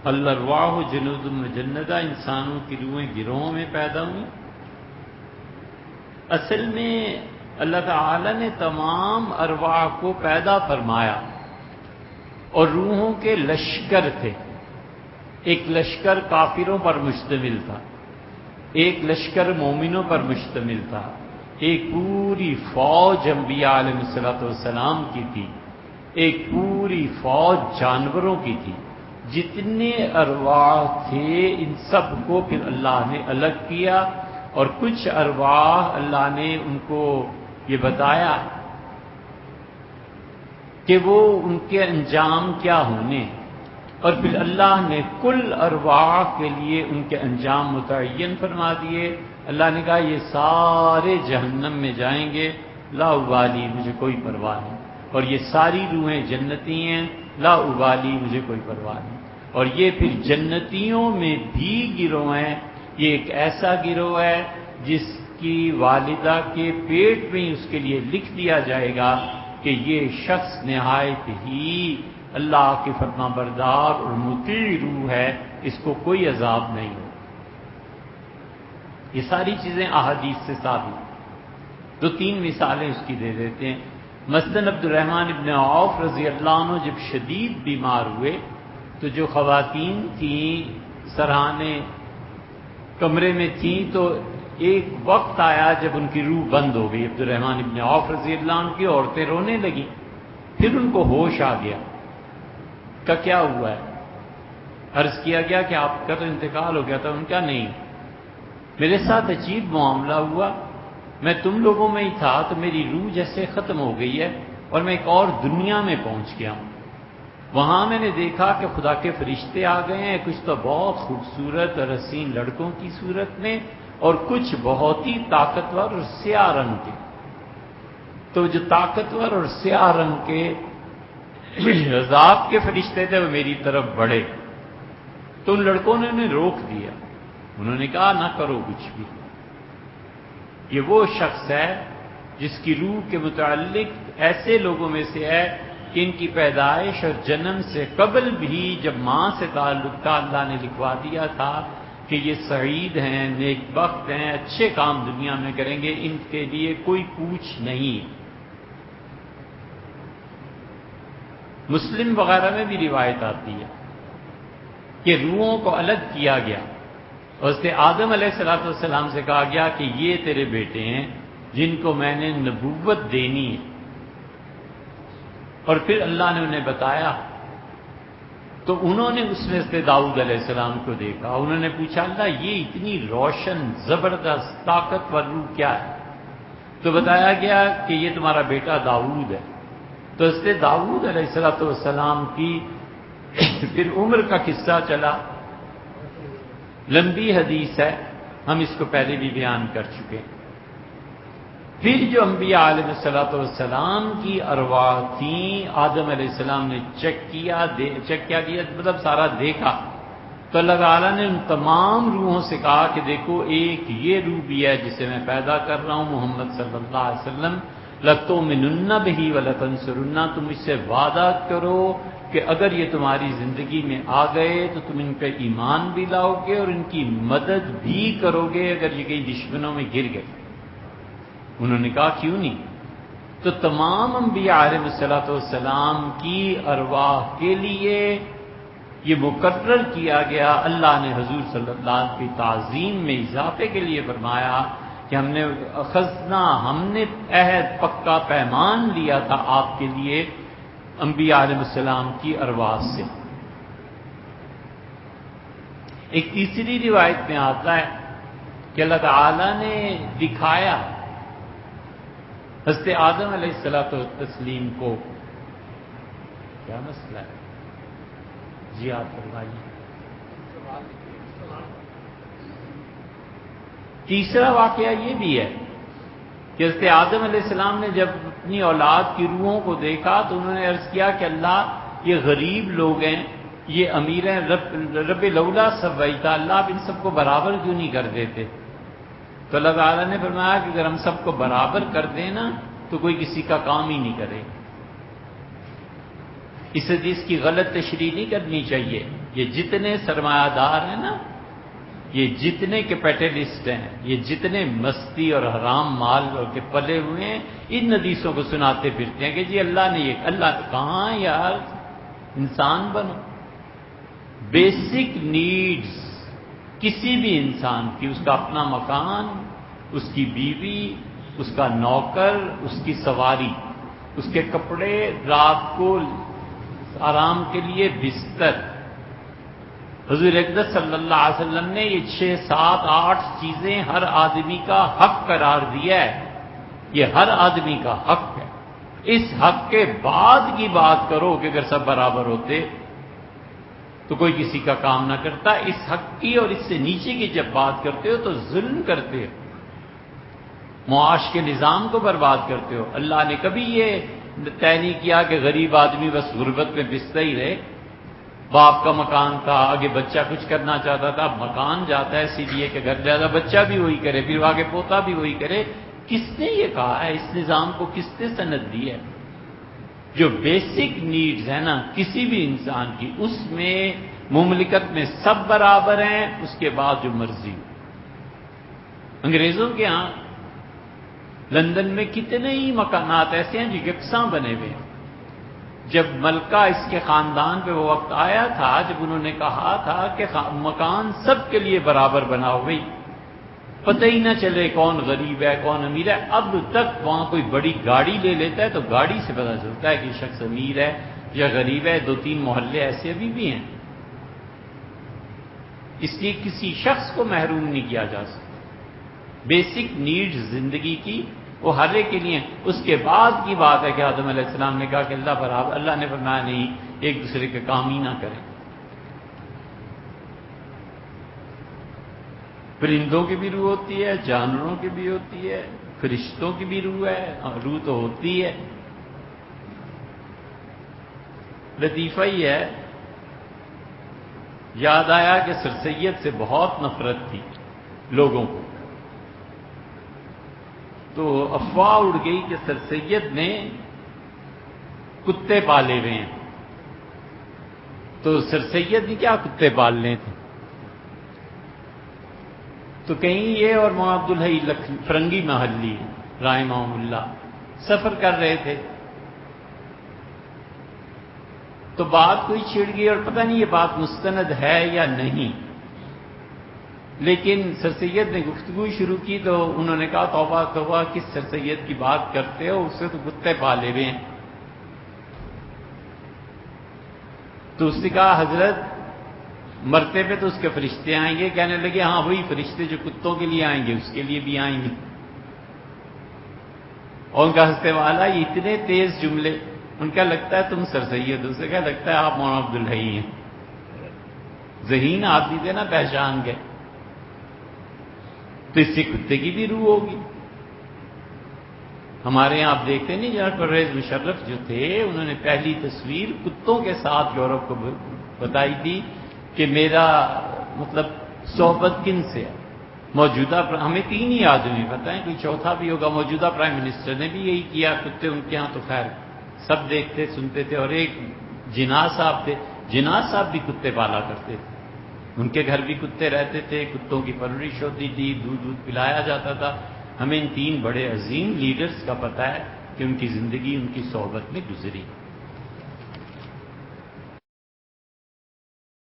الارواح جنود مجندہ، انسانوں کی روحیں گروہوں میں پیدا ہوئیں۔ اصل میں اللہ تعالی نے تمام ارواح کو پیدا فرمایا اور روحوں کے لشکر تھے۔ ایک لشکر کافروں پر مشتمل تھا، ایک لشکر مومنوں پر مشتمل تھا، ایک پوری فوج انبیاء علیہ السلام کی تھی، ایک پوری فوج جانوروں کی تھی۔ جتنے ارواح تھے ان سب کو پھر اللہ نے الگ کیا، اور کچھ ارواح اللہ نے ان کو یہ بتایا کہ وہ ان کے انجام کیا ہونے، اور پھر اللہ نے کل ارواح کے لیے ان کے انجام متعین فرما دیے۔ اللہ نے کہا یہ سارے جہنم میں جائیں گے، لا ابالی، مجھے کوئی پرواہ نہیں، اور یہ ساری روحیں جنتی ہیں، لا ابالی، مجھے کوئی پرواہ نہیں۔ اور یہ پھر جنتیوں میں بھی گروہ ہیں۔ یہ ایک ایسا گروہ ہے جس کی والدہ کے پیٹ میں اس کے لیے لکھ دیا جائے گا کہ یہ شخص نہایت ہی اللہ کے فرما بردار اور مطیع روح ہے، اس کو کوئی عذاب نہیں ہو۔ یہ ساری چیزیں احادیث سے ثابت۔ دو تین مثالیں اس کی دے دیتے ہیں۔ مثلاً عبد الرحمن ابن عوف رضی اللہ عنہ جب شدید بیمار ہوئے تو جو خواتین تھیں سرحانے کمرے میں تھیں، تو ایک وقت آیا جب ان کی روح بند ہو گئی۔ عبد الرحمن ابن عوف رضی اللہ عنہ کی عورتیں رونے لگیں، پھر ان کو ہوش آ گیا کہ کیا ہوا ہے۔ عرض کیا گیا کہ آپ کا تو انتقال ہو گیا تھا۔ ان کا نہیں، میرے ساتھ عجیب معاملہ ہوا، میں تم لوگوں میں ہی تھا تو میری روح جیسے ختم ہو گئی ہے اور میں ایک اور دنیا میں پہنچ گیا ہوں۔ وہاں میں نے دیکھا کہ خدا کے فرشتے آ گئے ہیں، کچھ تو بہت خوبصورت اور حسین لڑکوں کی صورت میں، اور کچھ بہت ہی طاقتور اور سیاہ رنگ کے۔ تو جو طاقتور اور سیاہ رنگ کے عذاب کے فرشتے تھے وہ میری طرف بڑھے، تو ان لڑکوں نے انہیں روک دیا۔ انہوں نے کہا نہ کرو کچھ بھی، یہ وہ شخص ہے جس کی روح کے متعلق ایسے لوگوں میں سے ہے کہ ان کی پیدائش اور جنم سے قبل بھی جب ماں سے تعلق تھا اللہ نے لکھوا دیا تھا کہ یہ سعید ہیں، نیک بخت ہیں، اچھے کام دنیا میں کریں گے، ان کے لیے کوئی پوچھ نہیں۔ مسلم وغیرہ میں بھی روایت آتی ہے کہ روحوں کو الگ کیا گیا اور اس سے آدم علیہ السلام سے کہا گیا کہ یہ تیرے بیٹے ہیں جن کو میں نے نبوت دینی ہے، اور پھر اللہ نے انہیں بتایا تو انہوں نے اس میں سے داؤد علیہ السلام کو دیکھا۔ انہوں نے پوچھا اللہ یہ اتنی روشن زبردست طاقتور روح کیا ہے؟ تو بتایا گیا کہ یہ تمہارا بیٹا داؤد ہے۔ تو اس سے داؤد علیہ السلام کی پھر عمر کا قصہ چلا، لمبی حدیث ہے، ہم اس کو پہلے بھی بیان کر چکے۔ پھر جو انبیاء علیہ السلام کی ارواح تھیں، آدم علیہ السلام نے چیک کیا مطلب سارا دیکھا، تو اللہ تعالیٰ نے ان تمام روحوں سے کہا کہ دیکھو ایک یہ روح بھی ہے جسے میں پیدا کر رہا ہوں، محمد صلی اللہ علیہ وسلم، لَتُؤْمِنُنَّ بِهِ وَلَتَنْصُرُنَّ، تم اس سے وعدہ کرو کہ اگر یہ تمہاری زندگی میں آ گئے تو تم ان کا ایمان بھی لاؤ گے اور ان کی مدد بھی کرو گے اگر یہ کئی دشمنوں میں گر گئے۔ انہوں نے کہا کیوں نہیں؟ تو تمام انبیاء علیہ السلام کی ارواح کے لیے یہ مقرر کیا گیا۔ اللہ نے حضور صلی اللہ علیہ وسلم کی تعظیم میں اضافے کے لیے فرمایا کہ ہم نے عہد پکا پیمان لیا تھا آپ کے لیے انبیاء علیہ السلام کی ارواح سے۔ ایک تیسری روایت میں آتا ہے کہ اللہ تعالی نے دکھایا حضرت آدم علیہ السلام کو، کیا مسئلہ ہے جی آپ فرمائیے۔ تیسرا واقعہ یہ بھی ہے کہ حضرت آدم علیہ السلام نے جب اپنی اولاد کی روحوں کو دیکھا تو انہوں نے عرض کیا کہ اللہ یہ غریب لوگ ہیں، یہ امیر ہیں، رب لولا سویتا، اللہ آپ ان سب کو برابر کیوں نہیں کر دیتے؟ تو اللہ تعالیٰ نے فرمایا کہ اگر ہم سب کو برابر کر دیں نا تو کوئی کسی کا کام ہی نہیں کرے۔ اس حدیث کی غلط تشریح نہیں کرنی چاہیے۔ یہ جتنے سرمایہ دار ہیں نا، یہ جتنے کیپٹلسٹ ہیں، یہ جتنے مستی اور حرام مال کے پلے ہوئے ہیں، ان حدیثوں کو سناتے پھرتے ہیں کہ جی اللہ نے یہ، اللہ کہاں یار، انسان بنو۔ بیسک نیڈز کسی بھی انسان کی، اس کا اپنا مکان، اس کی بیوی، اس کا نوکر، اس کی سواری، اس کے کپڑے، رات کو آرام کے لیے بستر۔ حضور اقدس صلی اللہ علیہ وسلم نے یہ 6، 7، 8 چیزیں ہر آدمی کا حق قرار دیا ہے، یہ ہر آدمی کا حق ہے۔ اس حق کے بعد کی بات کرو کہ اگر سب برابر ہوتے تو کوئی کسی کا کام نہ کرتا۔ اس حق کی اور اس سے نیچے کی جب بات کرتے ہو تو ظلم کرتے ہو، معاش کے نظام کو برباد کرتے ہو۔ اللہ نے کبھی یہ طے نہیں کیا کہ غریب آدمی بس غربت میں پستا ہی رہے۔ باپ کا مکان تھا، آگے بچہ کچھ کرنا چاہتا تھا، مکان جاتا ہے اسی لیے کہ گھر زیادہ بچہ بھی وہی کرے، پھر آگے پوتا بھی وہی کرے۔ کس نے یہ کہا ہے؟ اس نظام کو کس نے سند دی ہے؟ جو بیسک نیڈز ہے نا کسی بھی انسان کی، اس میں مملکت میں سب برابر ہیں، اس کے بعد جو مرضی ہو۔ انگریزوں کے ہاں لندن میں کتنے ہی مکانات ایسے ہیں جو یکساں بنے ہوئے ہیں۔ جب ملکہ اس کے خاندان پہ وہ وقت آیا تھا جب انہوں نے کہا تھا کہ مکان سب کے لیے برابر بناؤ بھائی، پتہ ہی نہ چلے کون غریب ہے کون امیر ہے۔ اب تک وہاں کوئی بڑی گاڑی لے لیتا ہے تو گاڑی سے پتہ چلتا ہے کہ شخص امیر ہے یا غریب ہے۔ 2-3 محلے ایسے ابھی بھی ہیں۔ اس لیے کسی شخص کو محروم نہیں کیا جا سکتا۔ بیسک نیڈز زندگی کی وہ ہر ایک کے لیے۔ اس کے بعد کی بات ہے کہ آدم علیہ السلام نے کہا کہ اللہ برابر، اللہ نے فرمایا نہیں، ایک دوسرے کے کام ہی نہ کریں۔ پرندوں کی بھی روح ہوتی ہے، جانوروں کی بھی ہوتی ہے، فرشتوں کی بھی روح ہے، روح تو ہوتی ہے۔ لطیفہ ہی ہے، یاد آیا کہ سر سید سے بہت نفرت تھی لوگوں کو، تو افواہ اڑ گئی کہ سر سید نے کتے پالے ہوئے ہیں۔ تو سر سید نے کیا کتے پالنے تھے؟ تو کہیں یہ اور مولانا عبدالحی فرنگی محلی رحمہ اللہ سفر کر رہے تھے، تو بات کوئی چھڑ گئی اور پتہ نہیں یہ بات مستند ہے یا نہیں، لیکن سر سید نے گفتگو شروع کی تو انہوں نے کہا توبہ توبہ، کس سر سید کی بات کرتے ہو، اس سے تو کتے پالے ہوئے ہیں۔ تو اس نے کہا حضرت مرتے پہ تو اس کے فرشتے آئیں گے۔ کہنے لگے ہاں وہی فرشتے جو کتوں کے لیے آئیں گے اس کے لیے بھی آئیں گے۔ اور ان کا ہنستے والا یہ اتنے تیز جملے، ان کا لگتا ہے تم سر سید، اس سے کیا لگتا ہے آپ مولانا عبدالحی ہیں۔ ذہین آدمی تھے نا، پہچان گئے۔ تو اس سے کتے کی بھی روح ہوگی۔ ہمارے یہاں آپ دیکھتے نہیں، جنرل پرویز مشرف جو تھے انہوں نے پہلی تصویر کتوں کے ساتھ یورپ کو بتائی تھی کہ میرا مطلب صحبت کن سے ہے۔ موجودہ ہمیں 3 ہی آدمی پتہ ہے، کوئی چوتھا بھی ہوگا۔ موجودہ پرائم منسٹر نے بھی یہی کیا، کتے ان کے ہاں تو خیر سب دیکھتے سنتے تھے۔ اور ایک جناح صاحب تھے، جناح صاحب بھی کتے پالا کرتے تھے، ان کے گھر بھی کتے رہتے تھے، کتوں کی پرورش ہوتی تھی، دودھ پلایا جاتا تھا۔ ہمیں ان 3 بڑے عظیم لیڈرز کا پتہ ہے کہ ان کی زندگی ان کی صحبت میں گزری۔